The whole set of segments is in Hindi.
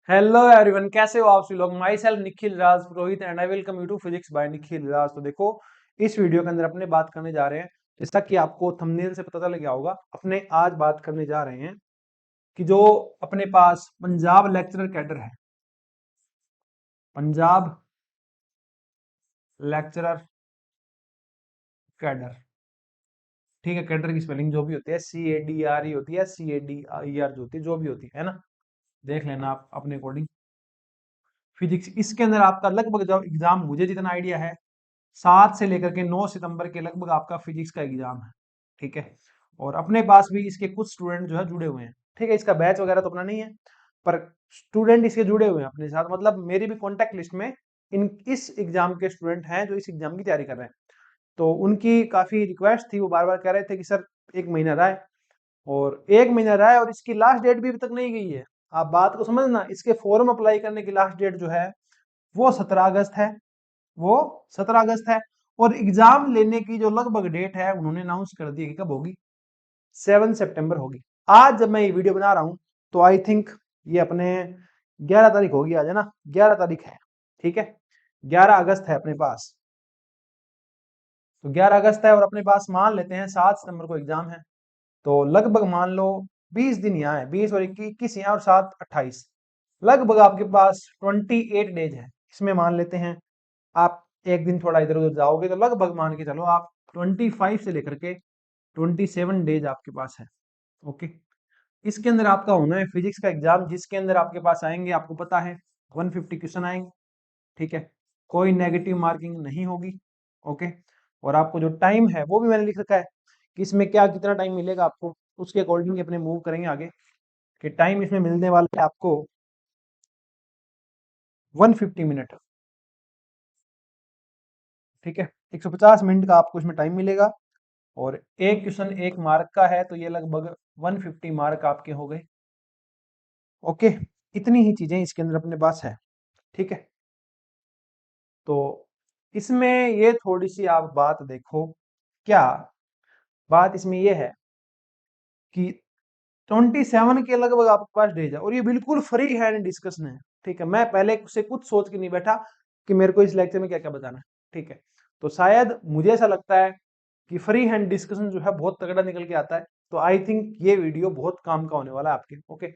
हेलो एवरीवन, कैसे हो आप सभी लोग। Myself Nikhil Raj Purohit and I welcome you to physics by Nikhil Raj. तो देखो, इस वीडियो के अंदर अपने बात करने जा रहे हैं, जैसा कि आपको थंबनेल से पता चल गया होगा। अपने आज बात करने जा रहे हैं कि जो अपने पास पंजाब लेक्चरर कैडर है, पंजाब लेक्चरर कैडर, ठीक है। कैडर की स्पेलिंग जो भी होती है CADRE होती है, CADER जो होती है, जो भी होती है ना, देख लेना आप अपने अकॉर्डिंग। फिजिक्स इसके अंदर आपका लगभग, जो एग्जाम मुझे जितना आइडिया है, 7 से लेकर के 9 सितंबर के लगभग आपका फिजिक्स का एग्जाम है, ठीक है। और अपने पास भी इसके कुछ स्टूडेंट जो है जुड़े हुए हैं, ठीक है। इसका बैच वगैरह तो अपना नहीं है, पर स्टूडेंट इसके जुड़े हुए हैं अपने साथ। मतलब मेरी भी कॉन्टेक्ट लिस्ट में इस एग्जाम के स्टूडेंट हैं जो इस एग्जाम की तैयारी कर रहे हैं। तो उनकी काफी रिक्वेस्ट थी, वो बार बार कह रहे थे कि सर 1 महीना रहा है, और 1 महीना रहा है और इसकी लास्ट डेट भी अभी तक नहीं गई है। आप बात को समझना, इसके फॉर्म अप्लाई करने की लास्ट डेट जो है वो 17 अगस्त है, वो 17 अगस्त है। और एग्जाम लेने की जो लगभग डेट है उन्होंने अनाउंस कर दी है कि कब होगी, 7 सितंबर होगी। आज जब मैं ये वीडियो बना रहा हूं तो आई थिंक ये अपने 11 तारीख होगी, आज है ना, 11 तारीख है, ठीक है। 11 अगस्त है अपने पास, तो 11 अगस्त है और अपने पास मान लेते हैं 7 सितंबर को एग्जाम है। तो लगभग मान लो 20 दिन यहाँ है, 20 और 21 यहाँ और 7 28, लगभग आपके पास 28 डेज है। इसमें मान लेते हैं आप एक दिन थोड़ा इधर उधर जाओगे तो लगभग मान के चलो आप 25 से लेकर के 27 डेज आपके पास है, ओके। इसके अंदर आपका होना है फिजिक्स का एग्जाम, जिसके अंदर आपके पास आएंगे, आपको पता है 150 क्वेश्चन आएंगे, ठीक है। कोई नेगेटिव मार्किंग नहीं होगी, ओके। और आपको जो टाइम है वो भी मैंने लिख रखा है कि इसमें क्या कितना टाइम मिलेगा आपको, उसके अकॉर्डिंग अपने मूव करेंगे आगे। कि टाइम इसमें मिलने वाला है आपको 150 मिनट, ठीक है। 150 मिनट का आपको इसमें टाइम मिलेगा। और एक क्वेश्चन 1 मार्क का है, तो ये लगभग 150 मार्क आपके हो गए, ओके। इतनी ही चीजें इसके अंदर अपने पास है, ठीक है। तो इसमें ये थोड़ी सी आप बात देखो, क्या बात इसमें ये है कि 27 के लगभग आपके पास डेज है, और ये बिल्कुल फ्री हैंड डिस्कशन है, ठीक है। मैं पहले से कुछ सोच के नहीं बैठा कि मेरे को इस लेक्चर में क्या क्या बताना है, ठीक है। तो शायद मुझे ऐसा लगता है कि फ्री हैंड डिस्कशन जो है बहुत तगड़ा निकल के आता है। तो आई थिंक ये वीडियो बहुत काम का होने वाला है आपके, ओके।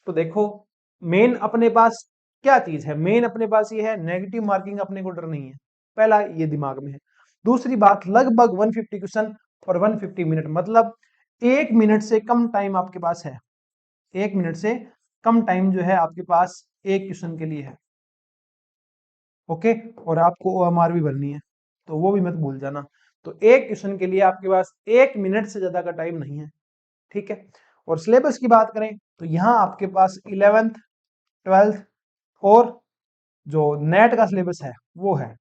तो देखो, मेन अपने पास क्या चीज है, मेन अपने पास ये है, नेगेटिव मार्किंग अपने को डर नहीं है, पहला ये दिमाग में है। दूसरी बात, लगभग 150 क्वेश्चन और 150 मिनट, मतलब 1 मिनट से कम टाइम आपके पास है, 1 मिनट से कम टाइम जो है आपके पास एक क्वेश्चन के लिए है, ओके। और आपको OMR भी भरनी है, तो वो भी मत भूल जाना। तो एक क्वेश्चन के लिए आपके पास 1 मिनट से ज्यादा का टाइम नहीं है, ठीक है। और सिलेबस की बात करें तो यहाँ आपके पास 11th 12th और जो नेट का सिलेबस है वो है।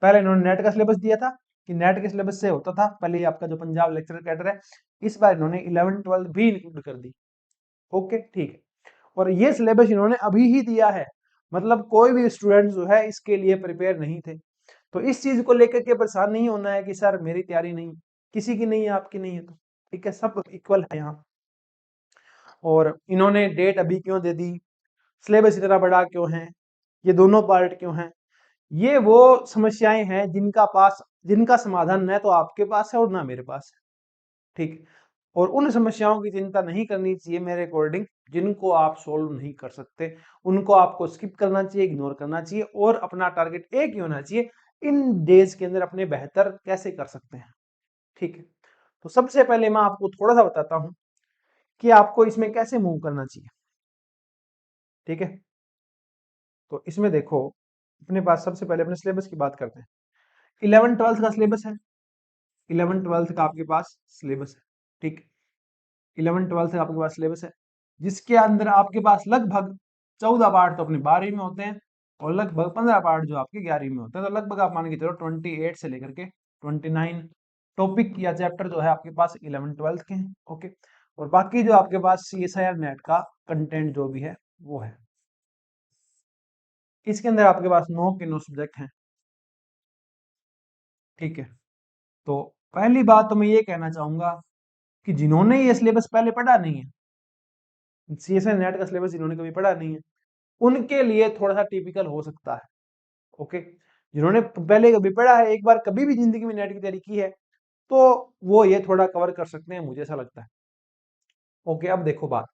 पहले इन्होंने नेट का सिलेबस दिया था कि नेट के सिलेबस से होता था पहले ही आपका जो पंजाब लेक्चरर कैडर है, इस बार इन्होंने 11th 12th भी इंक्लूड कर दी, ओके, ठीक है। और ये सिलेबस इन्होंने अभी ही दिया है, मतलब कोई भी स्टूडेंट जो है इसके लिए प्रिपेयर नहीं थे। तो इस चीज को लेकर के परेशान नहीं होना है कि सर मेरी तैयारी नहीं, किसी की नहीं है, आपकी नहीं है, तो ठीक है, सब इक्वल है यहाँ। और इन्होंने डेट अभी क्यों दे दी, सिलेबस इतना बड़ा क्यों है, ये दोनों पार्ट क्यों हैं, ये वो समस्याएं हैं जिनका समाधान न तो आपके पास है और ना मेरे पास है, ठीक। और उन समस्याओं की चिंता नहीं करनी चाहिए मेरे अकॉर्डिंग, जिनको आप सोल्व नहीं कर सकते उनको आपको स्किप करना चाहिए, इग्नोर करना चाहिए, और अपना टारगेट एक ही होना चाहिए, इन डेज के अंदर अपने बेहतर कैसे कर सकते हैं, ठीक है। तो सबसे पहले मैं आपको थोड़ा सा बताता हूं कि आपको इसमें कैसे मूव करना चाहिए, ठीक है। तो इसमें देखो, अपने पास सबसे पहले अपने सिलेबस की बात करते हैं। 11th 12th का सिलेबस है, 11th 12th का आपके पास सिलेबस है, ठीक। 11th 12th का आपके पास सिलेबस है, जिसके अंदर आपके पास लगभग 14 पार्ट तो अपने 12वीं में होते हैं, और लगभग 15 पार्ट जो आपके 11वीं में होते हैं। तो लगभग आप मान के चलो 28 से लेकर के 29 टॉपिक या चैप्टर जो है आपके पास 11th 12th के हैं, ओके। और बाकी जो आपके पास CSIR नेट का कंटेंट जो भी है वो है। इसके अंदर आपके पास 9 के 9 सब्जेक्ट हैं, ठीक है। तो पहली बात तो मैं ये कहना चाहूंगा कि जिन्होंने ये सिलेबस पहले पढ़ा नहीं है सीएसआई नेट का सिलेबस जिन्होंने कभी पढ़ा नहीं है उनके लिए थोड़ा सा टिपिकल हो सकता है। ओके, जिन्होंने पहले कभी पढ़ा है, एक बार कभी भी जिंदगी में नेट की तैयारी की है, तो वो ये थोड़ा कवर कर सकते हैं, मुझे ऐसा लगता है। ओके, अब देखो बात,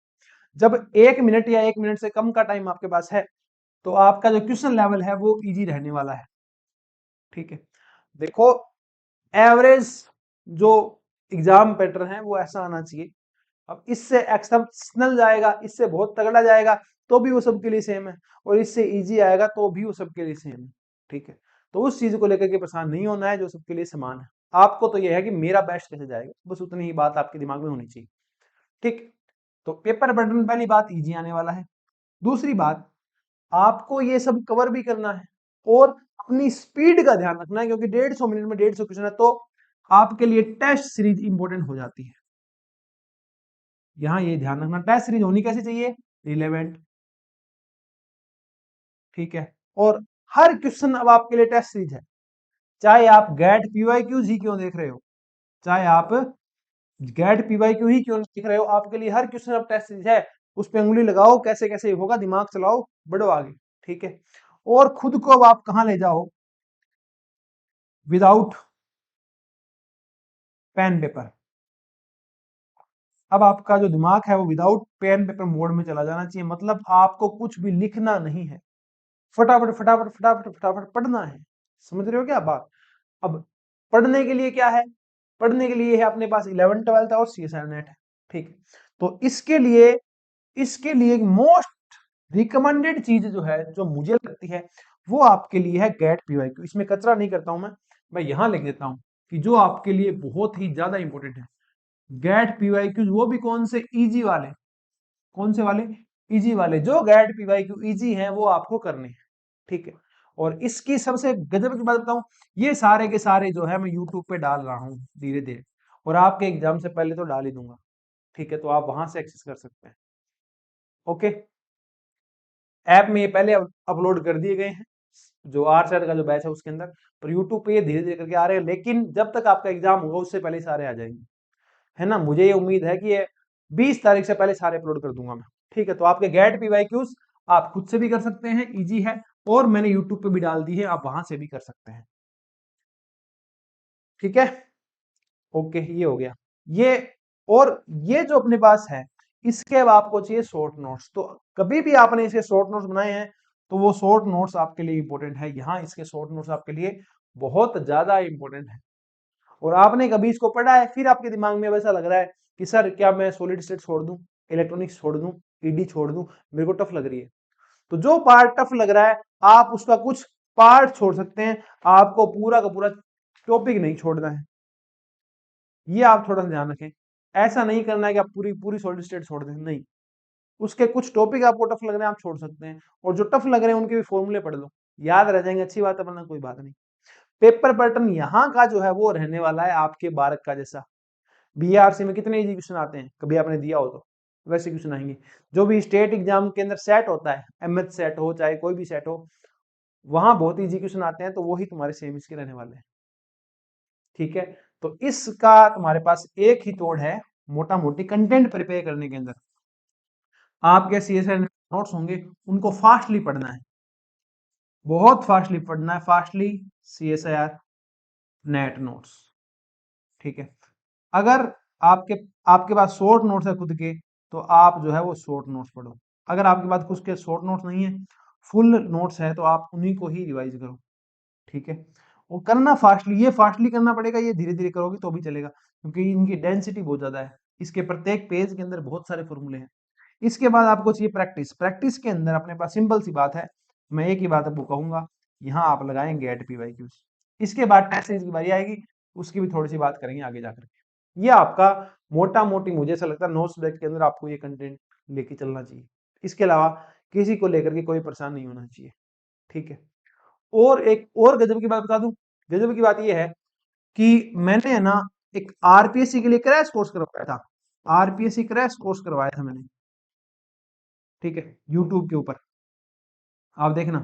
जब 1 मिनट या 1 मिनट से कम का टाइम आपके पास है, तो आपका जो क्वेश्चन लेवल है वो इजी रहने वाला है। ठीक है, देखो एवरेज जो एग्जाम पैटर्न है वो ऐसा आना चाहिए। अब इससे एक्सेप्शनल जाएगा, इससे बहुत तगड़ा जाएगा, तो भी वो सबके लिए सेम है, और इससे इजी आएगा तो भी वो सबके लिए सेम है। ठीक है, तो उस चीज को लेकर के परेशान नहीं होना है, जो सबके लिए समान है। आपको तो यह है कि मेरा बेस्ट कैसे जाएगा, बस उतनी ही बात आपके दिमाग में होनी चाहिए। ठीक, तो पेपर पैटर्न पहली बात इजी आने वाला है। दूसरी बात, आपको ये सब कवर भी करना है और अपनी स्पीड का ध्यान रखना है, क्योंकि 150 मिनट में 150 क्वेश्चन है, तो आपके लिए टेस्ट सीरीज इंपॉर्टेंट हो जाती है। यहां ये ध्यान रखना, टेस्ट सीरीज होनी कैसे चाहिए, रिलेवेंट। ठीक है, और हर क्वेश्चन अब आपके लिए टेस्ट सीरीज है, चाहे आप गेट पीवाईक्यूज ही क्यों देख रहे हो, चाहे आप गेट पीवाईक्यू ही क्यों देख रहे हो, आपके लिए हर क्वेश्चन अब टेस्ट सीरीज है। उस पर उंगली लगाओ, कैसे कैसे होगा, दिमाग चलाओ, बढ़ो आगे। ठीक है, और खुद को अब आप कहां ले जाओ, विदाउट पेन पेपर। अब आपका जो दिमाग है वो विदाउट पेन पेपर मोड में चला जाना चाहिए, मतलब आपको कुछ भी लिखना नहीं है, फटाफट फटाफट फटाफट फटाफट पढ़ना है। समझ रहे हो क्या बात। अब पढ़ने के लिए क्या है, पढ़ने के लिए है अपने पास 11 12 और सीएसआई नेट है। ठीक, तो इसके लिए मोस्ट रिकमेंडेड चीज जो है, जो मुझे लगती है, वो आपके लिए है गेट पीवाईक्यू। इसमें कचरा नहीं करता हूं मैं यहां लिख देता हूं कि जो आपके लिए बहुत ही ज्यादा इंपॉर्टेंट है, गेट पीवाईक्यू। वो भी कौन से, इजी वाले, कौन से वाले, इजी वाले। जो गेट पीवाईक्यू इजी हैं वो आपको करने हैं। ठीक है, और इसकी सबसे गजब की बात बताऊं, ये सारे के सारे जो है मैं यूट्यूब पे डाल रहा हूँ धीरे धीरे, और आपके एग्जाम से पहले तो डाल ही दूंगा। ठीक है, तो आप वहां से एक्सेस कर सकते हैं। ओके, ऐप में ये पहले अपलोड कर दिए गए हैं, जो आर सेट का जो बैच है उसके अंदर, पर यूट्यूब पे ये धीरे धीरे करके आ रहे हैं, लेकिन जब तक आपका एग्जाम होगा उससे पहले सारे आ जाएंगे। है ना, मुझे ये उम्मीद है कि ये 20 तारीख से पहले सारे अपलोड कर दूंगा मैं। ठीक है, तो आपके गेट पीवाईक्यूज आप खुद से भी कर सकते हैं, इजी है, और मैंने यूट्यूब पे भी डाल दी है, आप वहां से भी कर सकते हैं। ठीक है, ओके, ये हो गया ये। और ये जो अपने पास है, इसके अब आपको चाहिए शॉर्ट नोट्स। तो कभी भी आपने इसके शॉर्ट नोट्स बनाए हैं, तो वो शॉर्ट नोट्स आपके लिए इंपॉर्टेंट है। यहाँ इसके शॉर्ट नोट्स आपके लिए बहुत ज्यादा इंपॉर्टेंट है। और आपने कभी इसको पढ़ा है, फिर आपके दिमाग में वैसा लग रहा है कि सर क्या मैं सॉलिड स्टेट छोड़ दूं, इलेक्ट्रॉनिक्स छोड़ दूं, ईडी छोड़ दूं, मेरे को टफ लग रही है, तो जो पार्ट टफ लग रहा है आप उसका कुछ पार्ट छोड़ सकते हैं, आपको पूरा का पूरा टॉपिक नहीं छोड़ना है। ये आप थोड़ा सा ध्यान रखें, ऐसा नहीं करना है कि आप पूरी पूरी सॉलिड स्टेट छोड़ दें, नहीं। उसके कुछ टॉपिक आपको टफ लग रहे हैं आप छोड़ सकते हैं, और जो टफ लग रहे हैं उनके भी फॉर्मूले पढ़ लो, याद रह जाएंगे, अच्छी बात है, वरना कोई बात नहीं। पेपर पैटर्न यहाँ का जो है वो रहने वाला है आपके बारक का जैसा। बीआरसी में कितने इजी क्वेश्चन आते हैं, कभी आपने दिया हो तो, वैसे क्वेश्चन आएंगे। जो भी स्टेट एग्जाम के अंदर सेट होता है, एमएच सेट हो चाहे कोई भी सेट हो, वहां बहुत इजी क्वेश्चन आते हैं, तो वही तुम्हारे सेम इसके रहने वाले हैं। ठीक है, तो इसका तुम्हारे पास एक ही तोड़ है, मोटा मोटी कंटेंट प्रिपेयर करने के अंदर आपके सीएसआई नोट्स होंगे, उनको फास्टली पढ़ना है, बहुत फास्टली पढ़ना है, फास्टली सीएसआईआर नेट नोट्स। ठीक है, अगर आपके आपके पास शॉर्ट नोट्स है खुद के, तो आप जो है वो शॉर्ट नोट्स पढ़ो। अगर आपके पास खुद के शॉर्ट नोट्स नहीं है, फुल नोट्स है, तो आप उन्हीं को ही रिवाइज करो। ठीक है, वो करना फास्टली, ये फास्टली करना पड़ेगा, ये धीरे धीरे करोगे तो भी चलेगा, क्योंकि इनकी डेंसिटी बहुत ज्यादा है, इसके प्रत्येक पेज के अंदर बहुत सारे फॉर्मूले हैं। इसके बाद आपको चाहिए प्रैक्टिस। प्रैक्टिस के अंदर अपने पास सिंपल सी बात है, मैं एक ही बात आपको कहूंगा, यहाँ आप लगाएंगे गेट पीवाईक्यूज। इसके बाद टेस्ट सीरीज की बारी आएगी, उसकी भी थोड़ी सी बात करेंगे आगे जाकर के। ये आपका मोटा मोटी मुझे ऐसा लगता है 9 सब्जेक्ट के अंदर आपको ये कंटेंट लेके चलना चाहिए। इसके अलावा किसी को लेकर के कोई परेशान नहीं होना चाहिए। ठीक है, और एक और गजब की बात बता दूं, गजब की बात यह है कि मैंने है ना एक आरपीएससी के लिए क्रैश कोर्स करवाया था, आरपीएससी क्रैश कोर्स करवाया था मैंने। ठीक है, यूट्यूब के ऊपर आप देखना,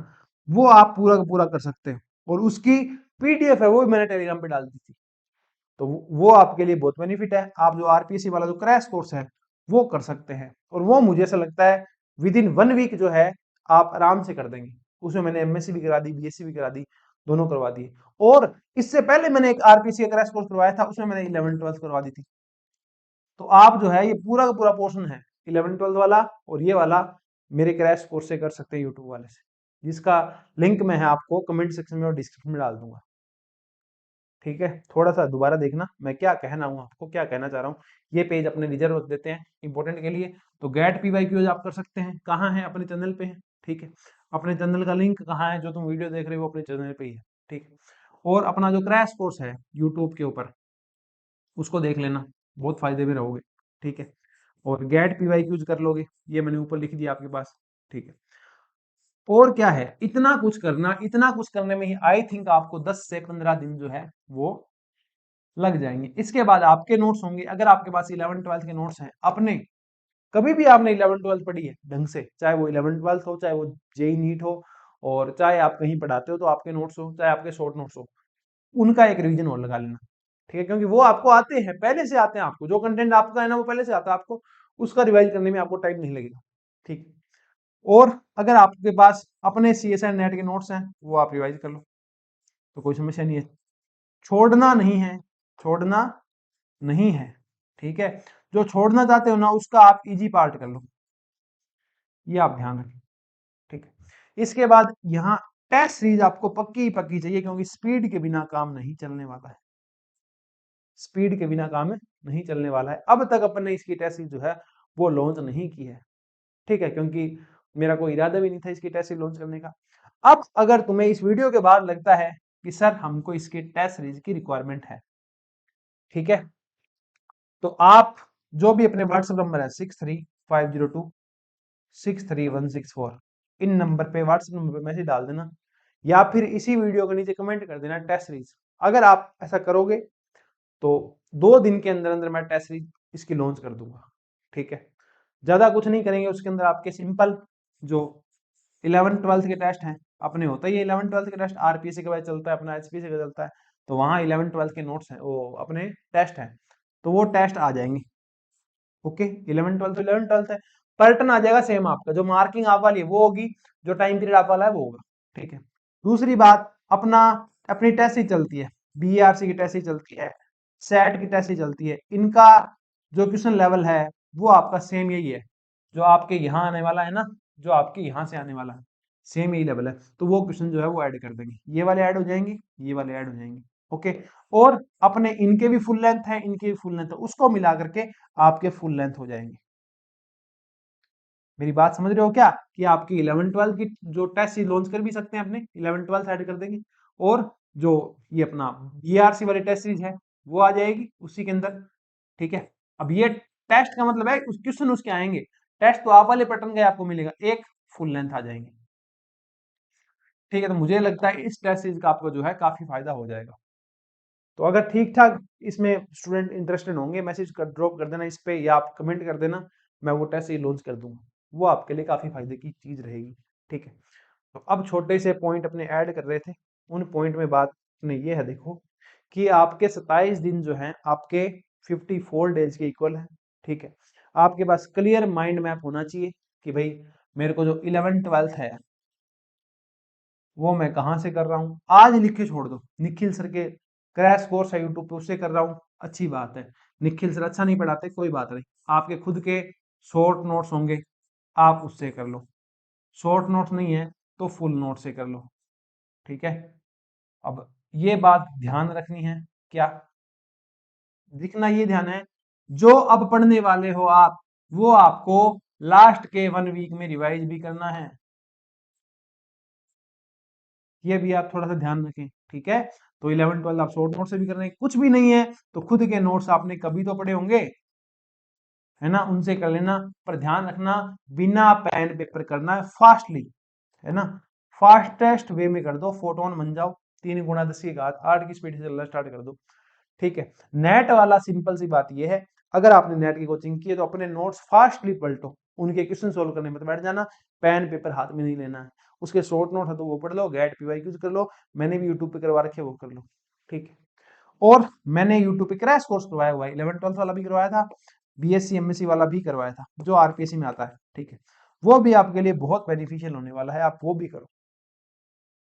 वो आप पूरा का पूरा कर सकते हैं, और उसकी पीडीएफ है वो भी मैंने टेलीग्राम पे डाल दी थी। तो वो आपके लिए बहुत बेनिफिट है। आप जो आरपीएससी वाला जो क्रैश कोर्स है, वो कर सकते हैं, और वो मुझे ऐसा लगता है विद इन 1 वीक जो है आप आराम से कर देंगे। उसमें मैंने एमएससी भी करा दी, बीएससी भी करा दी, दोनों करवा दिए। और इससे पहले मैंने एक आरपीसी का क्रैश कोर्स करवाया था, उसमें मैंने 11 12 करवा दी थी। तो आप जो है ये पूरा का पूरा पोर्शन है 11 12 वाला और ये वाला मेरे क्रैश कोर्स से कर सकते हैं यूट्यूब वाले से, जिसका लिंक मैं है आपको कमेंट सेक्शन में और डिस्क्रिप्शन में डाल दूंगा। ठीक है, थोड़ा सा दोबारा देखना मैं क्या कहना हूँ आपको, क्या कहना चाह रहा हूँ। ये पेज अपने रिजर्व रख देते हैं इंपॉर्टेंट के लिए। तो गेट पीवाईक्यूज आप कर सकते हैं, कहाँ है, अपने चैनल पे है। ठीक है, अपने चैनल का लिंक कहाँ है, जो तुम वीडियो देख रहे हो वो अपने चैनल पे ही है। ठीक है, और अपना जो क्रैश कोर्स है यूट्यूब के ऊपर उसको देख लेना, बहुत फायदे में रहोगे। ठीक है, और गेट पीवाईक्यूज कर लोगे, ये मैंने ऊपर लिख दिया आपके पास। ठीक है, और क्या है, इतना कुछ करना, इतना कुछ करने में ही आई थिंक आपको 10 से 15 दिन जो है वो लग जाएंगे। इसके बाद आपके नोट्स होंगे, अगर आपके पास 11 12 के नोट्स हैं अपने, कभी भी आपने 11 12 पढ़ी है ढंग से, चाहे वो 11 12 हो, चाहे वो जेई नीट हो, और चाहे आप कहीं पढ़ाते हो तो आपके नोट्स हो, चाहे आपके शॉर्ट नोट्स हो, उनका एक रिवीजन और लगा लेना। ठीक है, क्योंकि वो आपको आते हैं, पहले से आते हैं आपको, जो कंटेंट आपका है ना वो पहले से आता है आपको, उसका रिवाइज करने में आपको टाइम नहीं लगेगा। ठीक, और अगर आपके पास अपने सीएसआई नेट के नोट्स हैं वो आप रिवाइज कर लो, तो कोई समस्या नहीं है। छोड़ना नहीं है, छोड़ना नहीं है। ठीक है, जो छोड़ना चाहते हो ना उसका आप इजी पार्ट कर लो, ये आप ध्यान रखें। ठीक है, इसके बाद यहाँ टेस्ट सीरीज आपको पक्की पक्की चाहिए, क्योंकि स्पीड के बिना काम नहीं चलने वाला है, स्पीड के बिना काम नहीं चलने वाला है। अब तक अपन ने इसकी टेस्ट सीरीज जो है वो लॉन्च नहीं की है। ठीक है, क्योंकि मेरा कोई इरादा भी नहीं था इसकी टेस्ट सीरीज लॉन्च करने का। अब अगर तुम्हें इस वीडियो के बाद लगता है कि सर हमको इसकी टेस्ट सीरीज की रिक्वायरमेंट है, ठीक है, तो आप जो भी अपने व्हाट्सएप नंबर है 6350263164, इन नंबर पे, व्हाट्सएप नंबर पे मैसेज डाल देना, या फिर इसी वीडियो के नीचे कमेंट कर देना टेस्ट सीरीज। अगर आप ऐसा करोगे तो 2 दिन के अंदर अंदर मैं टेस्ट सीरीज इसकी लॉन्च कर दूंगा। ठीक है, ज्यादा कुछ नहीं करेंगे, उसके अंदर आपके सिंपल जो 11 12 के टेस्ट हैं, अपने होता ही है 11 12 के टेस्ट, आरपीएससी के बाद चलता है अपना, एचपीएससी का चलता है, तो वहाँ 11 12 के नोट्स हैं, वो अपने टेस्ट हैं, तो वो टेस्ट आ जाएंगे। ओके, 11 12 तो 11 12 है, पैटर्न आ जाएगा सेम आपका, जो मार्किंग आप वाली है वो होगी, जो टाइम पीरियड आप वाला है वो होगा। ठीक है, दूसरी बात, अपना अपनी टेस्ट ही चलती है, बीआरसी की टेस्ट ही चलती है, सेट की टेस्ट ही चलती है, इनका जो क्वेश्चन लेवल है वो आपका सेम यही है, जो आपके यहाँ आने वाला है ना, जो आपके यहाँ से आने वाला है, सेम यही लेवल है, तो वो क्वेश्चन जो है वो ऐड कर देंगे, ये वाले ऐड हो जाएंगे, ये वाले ऐड हो जाएंगे। ओके, और अपने इनके भी फुल लेंथ है, इनके भी फुल लेंथ है, उसको मिला करके आपके फुल लेंथ हो जाएंगे। मेरी बात समझ रहे हो क्या, कि आपकी 11 12 की जो टेस्ट लॉन्च कर भी सकते हैं, अपने 11 12 ऐड कर देंगे, और जो ये अपना बीआरसी वाली टेस्ट सीरीज है वो आ जाएगी उसी के अंदर। ठीक है, अब ये टेस्ट का मतलब है उस क्वेश्चन उसके आएंगे, टेस्ट तो आप वाले पैटर्न का आपको मिलेगा, एक फुल लेंथ आ जाएंगे। ठीक है, तो मुझे लगता है इस टेस्ट सीरीज का आपको जो है काफी फायदा हो जाएगा। तो अगर ठीक ठाक इसमें स्टूडेंट इंटरेस्टेड होंगे, मैसेज कर ड्रॉप कर देना इस पे, या आप कमेंट कर देना, मैं वो टेस्ट ही लॉन्च कर दूंगा, वो आपके लिए काफी फायदे की चीज रहेगी। ठीक है, तो अब छोटे से पॉइंट अपने ऐड कर रहे थे, उन पॉइंट में बात ने ये है, देखो कि आपके 27 दिन जो हैं आपके 54 डेज के इक्वल है। ठीक है, आपके पास क्लियर माइंड मैप होना चाहिए कि भाई मेरे को जो 11 12 है वो मैं कहाँ से कर रहा हूँ, आज लिख के छोड़ दो, निखिल सर के क्रैश कोर्स है यूट्यूब पे उससे कर रहा हूँ, अच्छी बात है, निखिल सर अच्छा नहीं पढ़ाते कोई बात नहीं, आपके खुद के शॉर्ट नोट्स होंगे, आप उससे कर लो, शॉर्ट नोट्स नहीं है तो फुल नोट से कर लो। ठीक है, अब ये बात ध्यान रखनी है, क्या दिखना, ये ध्यान है, जो अब पढ़ने वाले हो आप, वो आपको लास्ट के 1 वीक में रिवाइज भी करना है, ये भी आप थोड़ा सा ध्यान रखें। ठीक है, तो 11 12 आप शॉर्ट नोट से भी कर रहे हैं, कुछ भी नहीं है तो खुद के नोट्स आपने कभी तो पढ़े होंगे, है ना, उनसे कर लेना, पर ध्यान रखना बिना पेन पेपर करना है, फास्टली, है ना, फास्टेस्ट वे में कर दो, फोटोन बन जाओ, 3 × 10 की घात 8 की स्पीड से चलना स्टार्ट कर दो। ठीक है, नेट वाला सिंपल सी बात ये है, अगर आपने नेट की कोचिंग की है तो अपने नोट्स फास्टली पलटो, उनके क्वेश्चन सोल्व करने में तो बैठ जाना, पेन पेपर हाथ में नहीं लेना है, उसके शॉर्ट नोट है तो वो पढ़ लो, गेट पीवाईक्यूज कर लो, मैंने भी यूट्यूब पे करवा रखे वो कर लो। ठीक है, और मैंने यूट्यूब पे क्रैश कोर्स करवाया हुआ है, 11 12 वाला भी करवाया था, बीएससी एमएससी वाला भी करवाया था जो आरपीएससी में आता है, ठीक है। वो भी आपके लिए बहुत बेनिफिशियल होने वाला है, आप वो भी करो,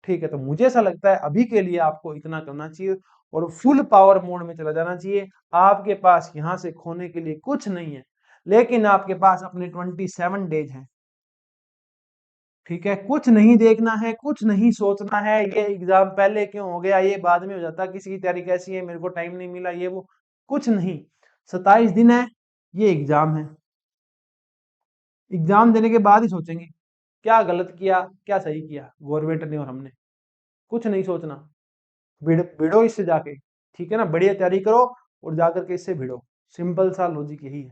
ठीक है। तो मुझे ऐसा लगता है अभी के लिए आपको इतना करना चाहिए और फुल पावर मोड में चला जाना चाहिए। आपके पास यहाँ से खोने के लिए कुछ नहीं है, लेकिन आपके पास अपने 27 डेज हैं, ठीक है। कुछ नहीं देखना है, कुछ नहीं सोचना है ये एग्जाम पहले क्यों हो गया, ये बाद में हो जाता, किसी की तैयारी कैसी है, मेरे को टाइम नहीं मिला, ये वो कुछ नहीं। 27 दिन है, ये एग्जाम है। एग्जाम देने के बाद ही सोचेंगे क्या गलत किया क्या सही किया गवर्नमेंट ने और हमने। कुछ नहीं सोचना, भिड़ो इससे जाके, ठीक है ना। बढ़िया तैयारी करो और जाकर के इससे भिड़ो, सिंपल सा लॉजिक यही है।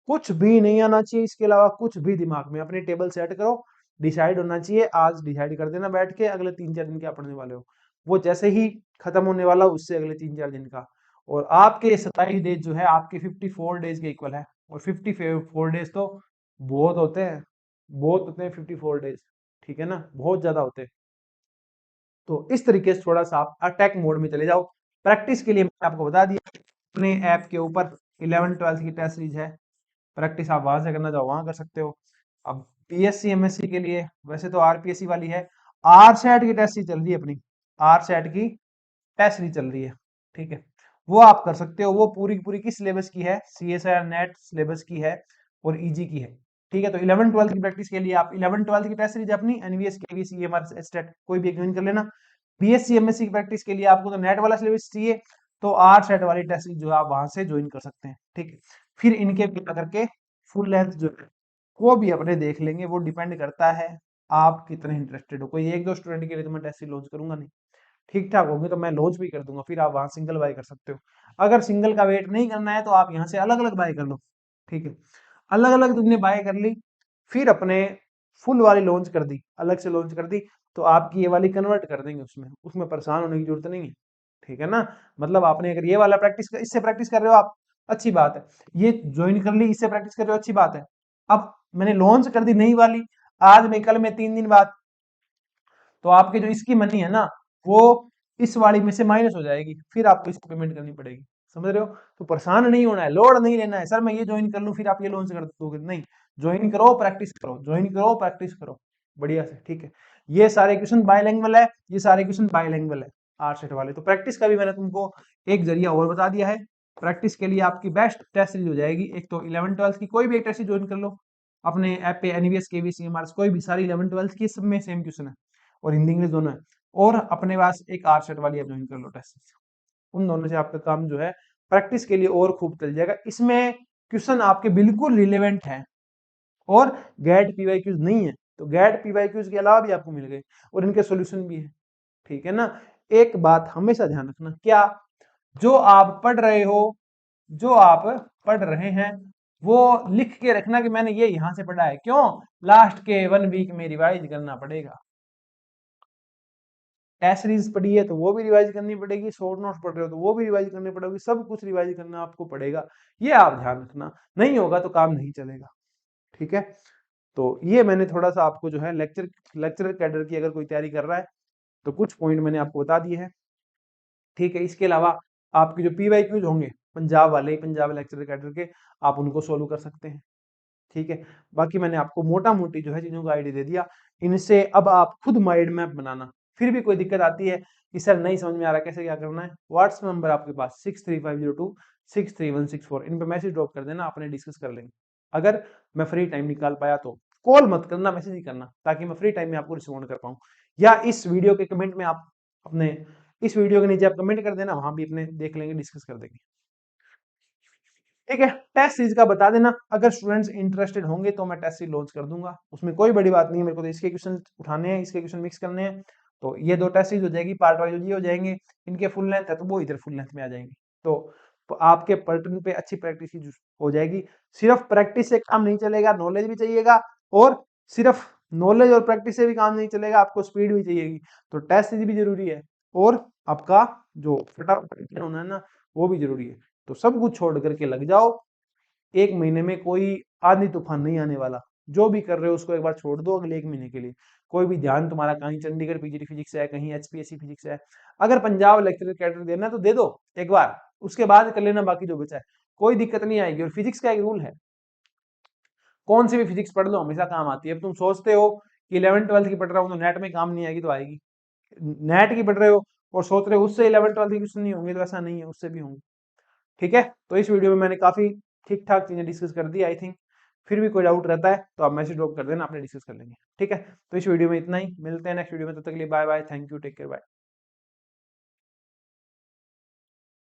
कुछ भी नहीं आना चाहिए इसके अलावा, कुछ भी दिमाग में। अपनी टेबल सेट करो, डिसाइड होना चाहिए, आज डिसाइड कर देना बैठ के अगले 3-4 दिन क्या पढ़ने वाले हो। वो जैसे ही खत्म होने वाला उससे अगले 3-4 दिन का, और आपके 27 डेज जो है आपके 54 डेज के इक्वल है। और 54 डेज तो बहुत होते हैं, बहुत होते हैं 54 डेज, ठीक है ना, बहुत ज्यादा होते हैं। तो इस तरीके से थोड़ा सा आप अटैक मोड में चले जाओ। प्रैक्टिस के लिए मैंने आपको बता दिया अपने ऐप के ऊपर 11th-12th की टेस्ट सीरीज है, प्रैक्टिस आप वहां से करना चाहो वहां कर सकते हो। अब बीएससी एमएससी के लिए वैसे तो आरपीएससी वाली है, आर सेट की टेस्ट सीरीज चल रही है अपनी, आर सेट की टेस्ट सीरीज चल रही है, ठीक है। वो आप कर सकते हो, वो पूरी की पूरी किस सिलेबस की है, सीएसआईआर नेट सिलेबस की है और इजी की है, ठीक है। तो 11th-12th की प्रैक्टिस के लिए आप 11th-12th की टेस्ट सीरीज अपनी एनवीएस केवीसी ईएमआर स्टेट कोई भी ज्वाइन कर लेना। बीएससी एमएससी की प्रैक्टिस के लिए आपको तो नेट वाला सिलेबस चाहिए, तो आर सेट वाली टेस्ट सीरीज जो है आप वहां से ज्वाइन कर सकते हैं, ठीक है। फिर इनके मिला करके फुल लेंथ जो है वो भी अपने देख लेंगे, वो डिपेंड करता है आप कितने इंटरेस्टेड हो। कोई एक दो स्टूडेंट के लिए तो मैं टेस्ट सीरीज लॉन्च करूंगा नहीं, ठीक ठाक होंगे तो मैं लॉन्च भी कर दूंगा, फिर आप वहां सिंगल बाय कर सकते हो। अगर सिंगल का वेट नहीं करना है तो आप यहाँ से अलग अलग बाय कर लो, ठीक है। अलग अलग तुमने बाय कर ली, फिर अपने फुल वाली लॉन्च कर दी, अलग से लॉन्च कर दी, तो आपकी ये वाली कन्वर्ट कर देंगे उसमें, उसमें परेशान होने की जरूरत नहीं है, ठीक है ना। मतलब आपने अगर ये वाला इससे प्रैक्टिस कर रहे हो आप, अच्छी बात है। ये ज्वाइन कर ली, इससे प्रैक्टिस कर रहे हो, अच्छी बात है। अब मैंने लॉन्च कर दी नई वाली, आज में कल में 3 दिन बाद, तो आपके जो इसकी मनी है ना वो इस वाली में से माइनस हो जाएगी, फिर आपको इसकी पेमेंट करनी पड़ेगी, समझ रहे हो। तो परेशान नहीं होना है, लोड नहीं लेना है, सर मैं ये ज्वाइन कर लूं फिर आप ये लॉन्च कर दोगे, नहीं। ज्वाइन करो प्रैक्टिस करो, ज्वाइन करो प्रैक्टिस करो, बढ़िया से, ठीक है। ये सारे क्वेश्चन बायलैंग्वेज है, ये सारे क्वेश्चन बायलैंग्वेज है आर सेट वाले। तो प्रैक्टिस का भी मैंने तुमको एक जरिया और बता दिया है। प्रैक्टिस के लिए आपकी बेस्ट टेस्ट सीरीज हो जाएगी, एक तो 11th-12th की कोई भी एक टेस्ट सीरीज ज्वाइन कर लो अपने ऐप पे, एनवीएस केवीसी एमआरएस कोई भी, सारी 11th-12th की सब में सेम क्वेश्चन है और हिंदी इंग्लिश दोनों है। और अपने पास एक आर सेट वाली आप ज्वाइन कर लो टेस्ट, उन दोनों से आपका काम जो है प्रैक्टिस के लिए और खूब चल जाएगा। इसमें क्वेश्चन आपके बिल्कुल रिलेवेंट है और गैट पीवाई क्यूज नहीं है, तो गैट पीवाई क्यूज के अलावा भी आपको मिल गए और इनके सॉल्यूशन भी है, ठीक है ना। एक बात हमेशा ध्यान रखना, क्या जो आप पढ़ रहे हो, जो आप पढ़ रहे हैं वो लिख के रखना कि मैंने ये यहां से पढ़ा है, क्यों लास्ट के 1 वीक में रिवाइज करना पड़ेगा। टेस्ट सीरीज पढ़ी है तो वो भी रिवाइज करनी पड़ेगी, शॉर्ट नोट्स पढ़ रहे हो तो वो भी रिवाइज करनी पड़ेगी, सब कुछ रिवाइज करना आपको पड़ेगा, ये आप ध्यान रखना, नहीं होगा तो काम नहीं चलेगा, ठीक है। तो ये मैंने थोड़ा सा आपको जो है लेक्चर कैडर की अगर कोई तैयारी कर रहा है तो कुछ पॉइंट मैंने आपको बता दिए हैं, ठीक है। इसके अलावा आपके जो पीवाईक्यूज होंगे पंजाब वाले, पंजाब लेक्चर कैडर के, आप उनको सोल्व कर सकते हैं, ठीक है। बाकी मैंने आपको मोटा मोटी जो है चीजों का आइडिया दे दिया, इनसे अब आप खुद माइंड मैप बनाना। फिर भी कोई दिक्कत आती है कि सर नहीं समझ में आ रहा कैसे क्या करना है, व्हाट्सएप नंबर आपके पास 6350263164, इन पे मैसेज ड्रॉप कर देना, अपने डिस्कस कर लेंगे। अगर मैं फ्री टाइम निकाल पाया तो कॉल मत करना, मैसेज ही करना, ताकि मैं फ्री टाइम में आपको रिस्पॉन्ड कर पाऊँ। या इस वीडियो के कमेंट में आप अपने, इस वीडियो के नीचे आप कमेंट कर देना, वहां भी अपने देख लेंगे, डिस्कस कर देंगे, ठीक है। टेस्ट सीरीज का बता देना, अगर स्टूडेंट्स इंटरेस्टेड होंगे तो मैं टेस्ट सीरीज लॉन्च कर दूंगा, उसमें कोई बड़ी बात नहीं है, मेरे को तो इसके क्वेश्चन उठाने हैं, इसके क्वेश्चन मिक्स करने हैं, तो ये 2 टेस्ट सीरीज हो जाएगी, पार्ट वाइज ये हो जाएंगे। इनके फुल लेंथ है तो वो इधर फुल लेंथ में आ जाएंगे, तो आपके पैटर्न पे अच्छी प्रैक्टिस हो जाएगी। सिर्फ प्रैक्टिस से काम नहीं चलेगा, नॉलेज भी चाहिएगा, और सिर्फ नॉलेज और प्रैक्टिस से भी काम नहीं चलेगा, आपको स्पीड भी चाहिएगी, तो टेस्ट सीरीज भी जरूरी है, और आपका जो फटाफट होना है ना वो भी जरूरी है। तो सब कुछ छोड़ करके लग जाओ, 1 महीने में कोई आंधी तूफान नहीं आने वाला, जो भी कर रहे हो उसको एक बार छोड़ दो अगले 1 महीने के लिए। कोई भी ध्यान तुम्हारा कहीं चंडीगढ़ पीजीटी फिजिक्स है, कहीं एचपीएससी फिजिक्स है, अगर पंजाब लेक्चरर कैडर देना है तो दे दो एक बार, उसके बाद कर लेना बाकी जो बचा है। कोई दिक्कत नहीं आएगी। और फिजिक्स का एक रूल है, कौन सी भी फिजिक्स पढ़ लो हमेशा काम आती है। अब तुम सोचते हो कि 11th 12th की पढ़ रहा हूँ तो नेट में काम नहीं आएगी, तो आएगी। नेट की पढ़ रहे हो और सोच रहे हो उससे 11th 12th की क्वेश्चन नहीं होंगे, तो ऐसा नहीं है, उससे भी होंगे। ठीक है, तो इस वीडियो में मैंने काफी ठीक ठाक चीजें डिस्कस कर दी आई थिंक। फिर भी कोई डाउट रहता है तो आप मैसेज ड्रॉप कर देना, आपने डिस्कस कर लेंगे। ठीक है, तो इस वीडियो में इतना ही, मिलते हैं नेक्स्ट वीडियो में, तब तक के लिए bye bye, thank you, take care, bye.